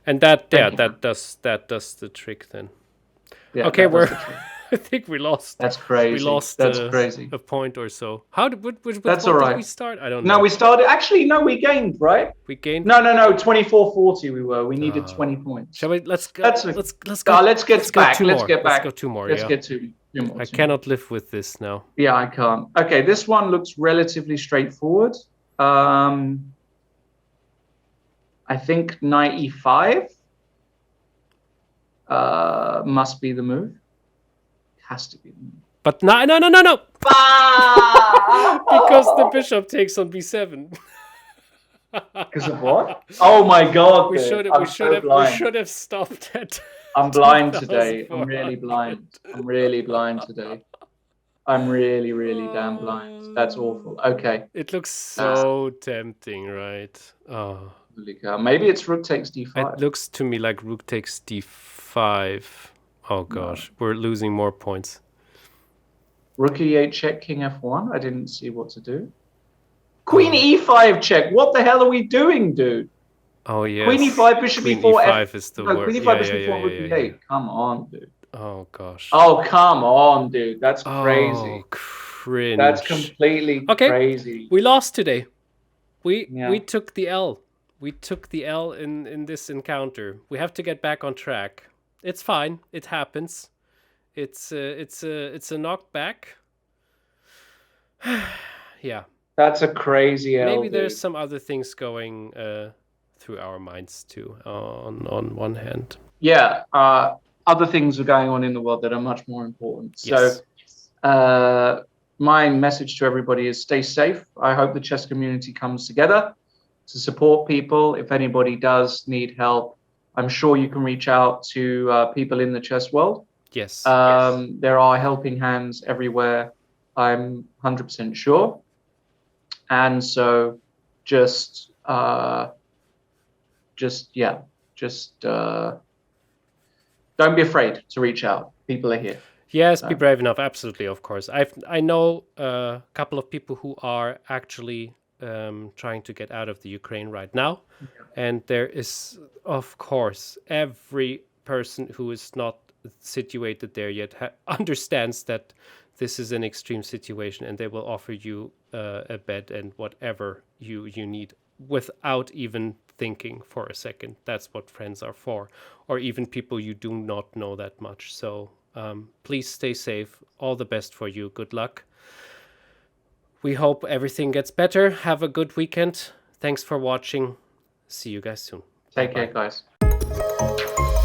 Speaker 2: And that does the trick then.
Speaker 1: Yeah,
Speaker 2: okay,
Speaker 1: that does the trick.
Speaker 2: I think we lost.
Speaker 1: That's crazy.
Speaker 2: We lost.
Speaker 1: That's crazy.
Speaker 2: A point or so. How did which
Speaker 1: That's
Speaker 2: point
Speaker 1: all right.
Speaker 2: did we start? I don't know.
Speaker 1: No, we started. Actually, no, we gained, right?
Speaker 2: We gained.
Speaker 1: No. 24-40 we were. We needed 20 points.
Speaker 2: Shall we? Let's go. Let's go.
Speaker 1: Let's get back. Let's get back.
Speaker 2: Let's go two more.
Speaker 1: Let's get two more.
Speaker 2: I cannot live with this now.
Speaker 1: Yeah, I can't. Okay, this one looks relatively straightforward. I think knight e5 must be the move. Has to be the move.
Speaker 2: But no. Because the bishop takes on b7.
Speaker 1: Because of what? Oh my god!
Speaker 2: We should have stopped it.
Speaker 1: I'm blind today. I'm really blind. I'm really blind today. I'm really, really damn blind. That's awful. Okay.
Speaker 2: It looks so tempting, right? Oh.
Speaker 1: Maybe it's rook takes d5.
Speaker 2: It looks to me like rook takes d5. Oh gosh, we're losing more points.
Speaker 1: Rook e8 check, king f1. I didn't see what to do. Queen e5 check. What the hell are we doing, dude?
Speaker 2: Oh yeah.
Speaker 1: Queen e5, bishop
Speaker 2: Queen
Speaker 1: e4.
Speaker 2: e5 is the word.
Speaker 1: Queen e5, bishop e4, rook e8. Come on, dude.
Speaker 2: Oh gosh.
Speaker 1: Oh come on, dude. That's crazy.
Speaker 2: Oh, cringe.
Speaker 1: That's completely crazy.
Speaker 2: We lost today. We took the L. We took the L in this encounter. We have to get back on track. It's fine. It happens. It's a knockback. Yeah.
Speaker 1: That's a crazy L.
Speaker 2: Maybe there's some other things going through our minds too. On one hand.
Speaker 1: Yeah. Other things are going on in the world that are much more important.
Speaker 2: Yes.
Speaker 1: So, my message to everybody is stay safe. I hope the chess community comes together to support people. If anybody does need help, I'm sure you can reach out to people in the chess world.
Speaker 2: Yes.
Speaker 1: There are helping hands everywhere. I'm 100% sure. And so just don't be afraid to reach out. People are here.
Speaker 2: Yes, be brave enough. Absolutely, of course. I know a couple of people who are actually trying to get out of the Ukraine right now.
Speaker 1: Yeah.
Speaker 2: And there is, of course, every person who is not situated there yet understands that this is an extreme situation, and they will offer you a bed and whatever you need without even thinking for a second. That's what friends are for, or even people you do not know that much. So please stay safe. All the best for you. Good luck. We hope everything gets better. Have a good weekend. Thanks for watching. See you guys soon.
Speaker 1: Take
Speaker 2: Bye-bye.
Speaker 1: care, guys.